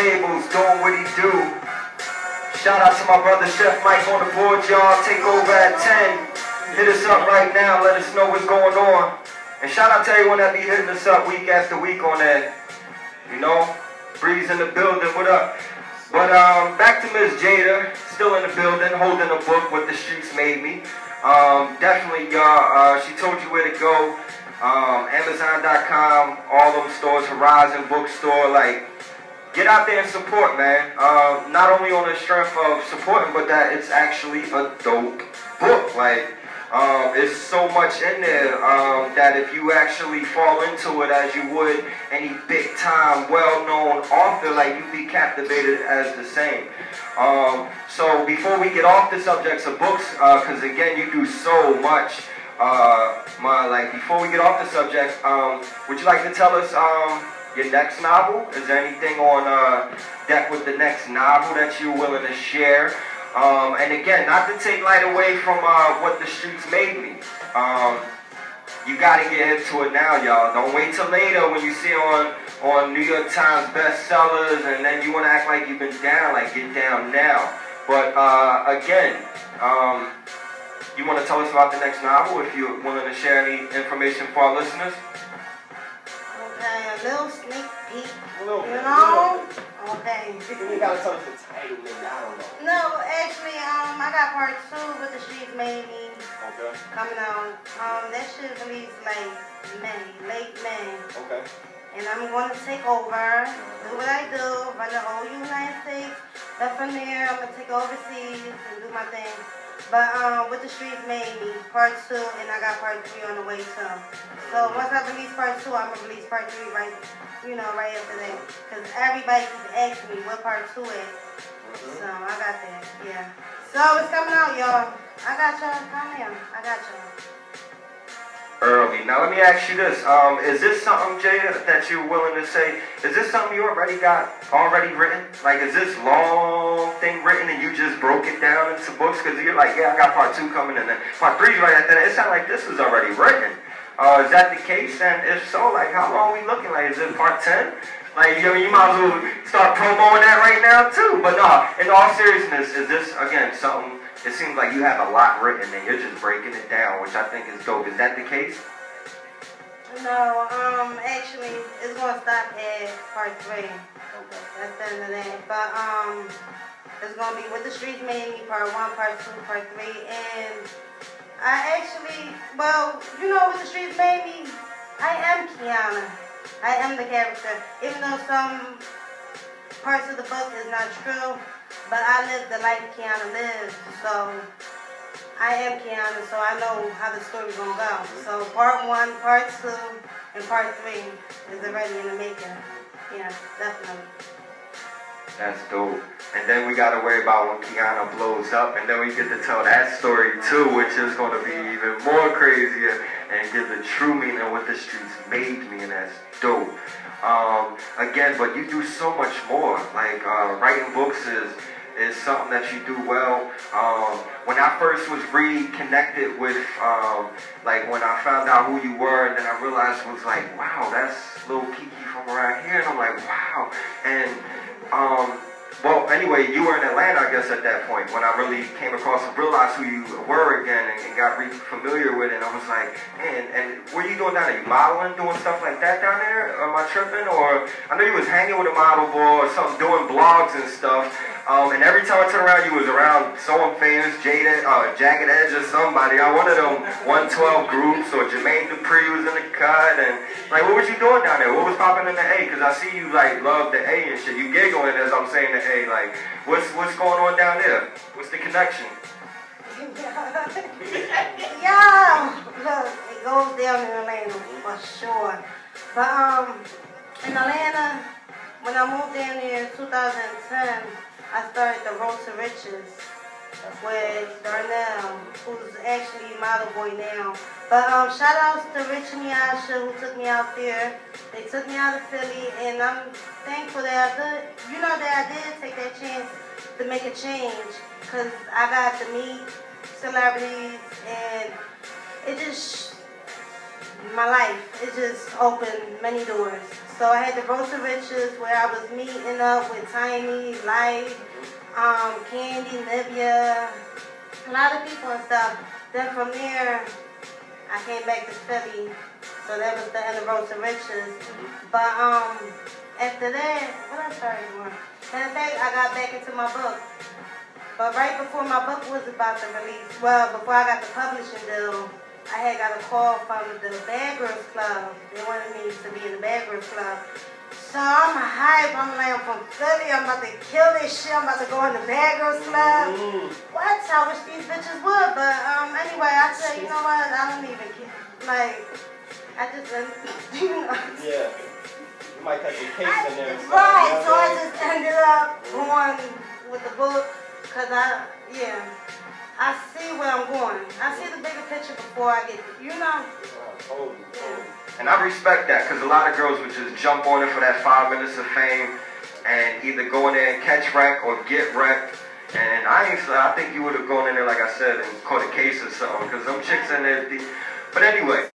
tables, doing what he do. Shout out to my brother Chef Mike on the board, y'all. Take over at 10. Hit us up right now. Let us know what's going on. And shout out to everyone that be hitting us up week after week on that. You know, Breeze in the building. What up? But back to Miss Jada, still in the building, holding a book, What the Streets Made Me. Definitely, y'all. She told you where to go. Amazon.com, all them stores, Horizon Bookstore, like. Get out there and support, man. Not only on the strength of supporting, but that it's actually a dope book. Like, it's so much in there that if you actually fall into it as you would any big-time, well-known author, like, you'd be captivated as the same. So before we get off the subjects of books, because again, you do so much. Before we get off the subject, would you like to tell us your next novel? Is there anything on deck with the next novel that you're willing to share? And again, not to take light away from What the Streets Made Me. You gotta get into it now, y'all. Don't wait till later when you see on New York Times bestsellers and then you wanna act like you've been down, like get down now. But again, you wanna tell us about the next novel if you're willing to share any information for our listeners? A little sneak peek, you know? Okay. You gotta tell us the title, maybe, I don't know. No, actually, I got part 2 with the Streets Made Me. Okay. Coming out. That shit released like late May. Okay. And I'm gonna take over, do what I do, run the whole United States. Then from there, I'm gonna take overseas and do my thing. But What the Streets Made Me, part 2, and I got part 3 on the way too. So once I release part 2, I'm gonna release part 3 right after that. Cause everybody keeps asking me what part 2 is. So I got that, yeah. So it's coming out, y'all. I got y'all. Come here. I got y'all. Early. Now let me ask you this. Is this something, Jada, that you're willing to say? Is this something you already got written? Like, is this long thing written and you just broke it down into books? Because you're like, yeah, I got part 2 coming and then part 3's right after that. It sounds like this was already written. Is that the case? And if so, like, how long are we looking? Like, is it part 10? Like, you know, you might as well start promoting that right now too. But no, in all seriousness, is this, again, something? It seems like you have a lot written and you're just breaking it down, which I think is dope. Is that the case? No, actually, it's gonna stop at part 3. Okay. That's the end of that. But it's gonna be What the Streets Made Me, part 1, part 2, part 3, and I actually, well, you know What the Streets Made Me? I am Kiana. I am the character, even though some parts of the book is not true. But I live the life Kiana lives, so I am Kiana, so I know how the story's gonna go. So part 1, part 2, and part 3 is already in the making. Yeah, definitely. That's dope. And then we gotta worry about when Kiana blows up, and then we get to tell that story too, which is gonna be even more crazier and give the true meaning of What the Streets Made Me, and that's dope. Again, but you do so much more. Like writing books is something that you do well. When I first was reconnected with, like when I found out who you were, and then I realized it was like, wow, that's little Kiki from around here, and I'm like, wow. And well, anyway, you were in Atlanta, I guess, at that point, when I really came across and realized who you were again and got familiar with it. And I was like, man, and what are you doing down there? You modeling, doing stuff like that down there? Am I tripping? Or I know you was hanging with a model boy or something, doing blogs and stuff. And every time I turned around, you was around someone famous, Jada, Jagged Edge or somebody. One of them 112 groups, or Jermaine Dupri was in the cut. And like, what was you doing down there? What was popping in the A? Because I see you like love the A and shit. You giggling as I'm saying the A. Like, what's going on down there? What's the connection? Yeah, look, it goes down in Atlanta for sure. But in Atlanta, when I moved down here in 2010, I started the Road to Riches with Darnell, who's actually model boy now. But shout outs to Rich and Yasha, who took me out there. They took me out of Philly, and I'm thankful that I did take that chance to make a change, because I got to meet celebrities, and it just my life. It just opened many doors. So I had the Road to Riches where I was meeting up with Tiny, Life, Candy, Livia, a lot of people and stuff. Then from there, I came back to Philly. So that was the end of Road to Riches. But after that, what I started doing? Matter of fact, I got back into my book. But right before my book was about to release, well, before I got the publishing deal, I had got a call from the Bad Girls Club. They wanted me to be in the Bad Girls Club. So I'm hype. I'm like, I'm from Philly. I'm about to kill this shit. I'm about to go in the Bad Girls Club. What? I wish these bitches would. But anyway, I said, you know what? I don't even care. Like, I just, you know. Yeah. You might have your case in there. Right. So I just ended up going with the book. Because I see where I'm going. I see the bigger picture before I get, you know. Totally. And I respect that, because a lot of girls would just jump on it for that 5 minutes of fame and either go in there and catch wreck or get wrecked. And I think you would have gone in there, like I said, and caught a case or something, because them chicks in there. But anyway.